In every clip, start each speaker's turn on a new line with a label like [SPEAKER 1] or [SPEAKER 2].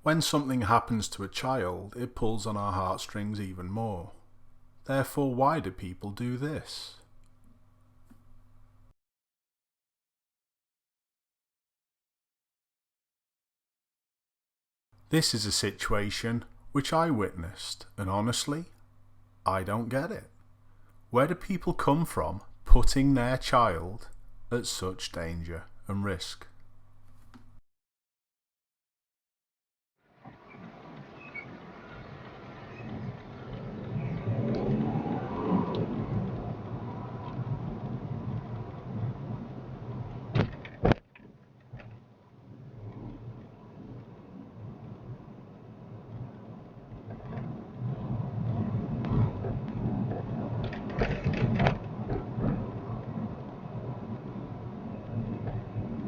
[SPEAKER 1] When something happens to a child, it pulls on our heartstrings even more. Therefore, why do people do this? This is a situation which I witnessed, and honestly, I don't get it. Where do people come from putting their child at such danger and risk?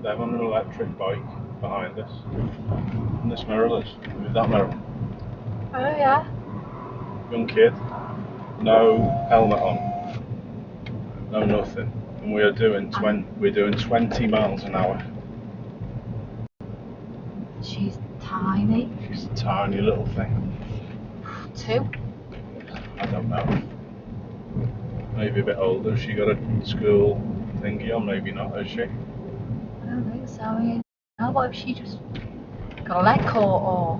[SPEAKER 2] They're on an electric bike behind us. And this mirrorless. With that mirror.
[SPEAKER 3] Oh yeah.
[SPEAKER 2] Young kid. No helmet on. No nothing. And we're doing 20 miles an hour.
[SPEAKER 3] She's tiny.
[SPEAKER 2] She's a tiny little thing.
[SPEAKER 3] 2.
[SPEAKER 2] I don't know. Maybe a bit older. She got a school thingy on, maybe not, has she?
[SPEAKER 3] I don't think so. Now what if she just got a leg caught or?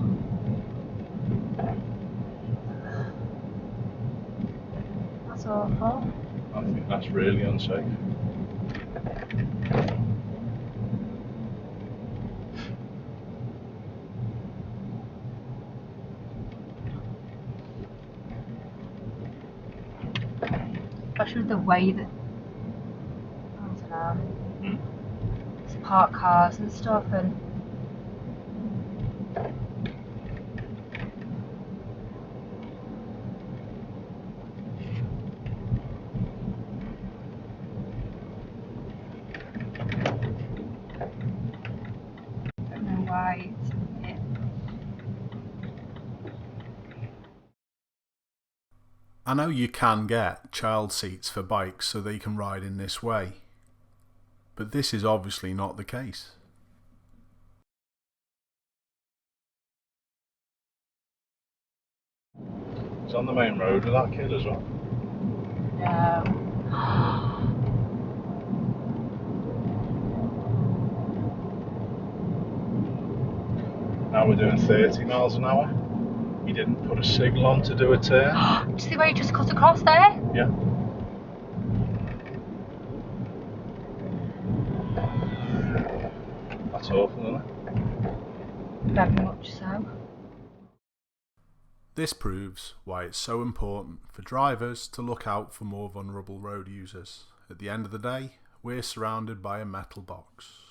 [SPEAKER 3] That's awful.
[SPEAKER 2] I think that's really unsafe.
[SPEAKER 3] Especially with the way that, I don't know, it's parked cars and stuff and I don't know why it.
[SPEAKER 1] I know you can get child seats for bikes so they can ride in this way, but this is obviously not the case.
[SPEAKER 2] He's on the main road with that kid as well.
[SPEAKER 3] No.
[SPEAKER 2] Now we're doing 30 miles an hour. He didn't put a signal on to do a turn.
[SPEAKER 3] Do you see where he just cut across there?
[SPEAKER 2] Yeah. That's awful, isn't it?
[SPEAKER 3] Very much so.
[SPEAKER 1] This proves why it's so important for drivers to look out for more vulnerable road users. At the end of the day, we're surrounded by a metal box.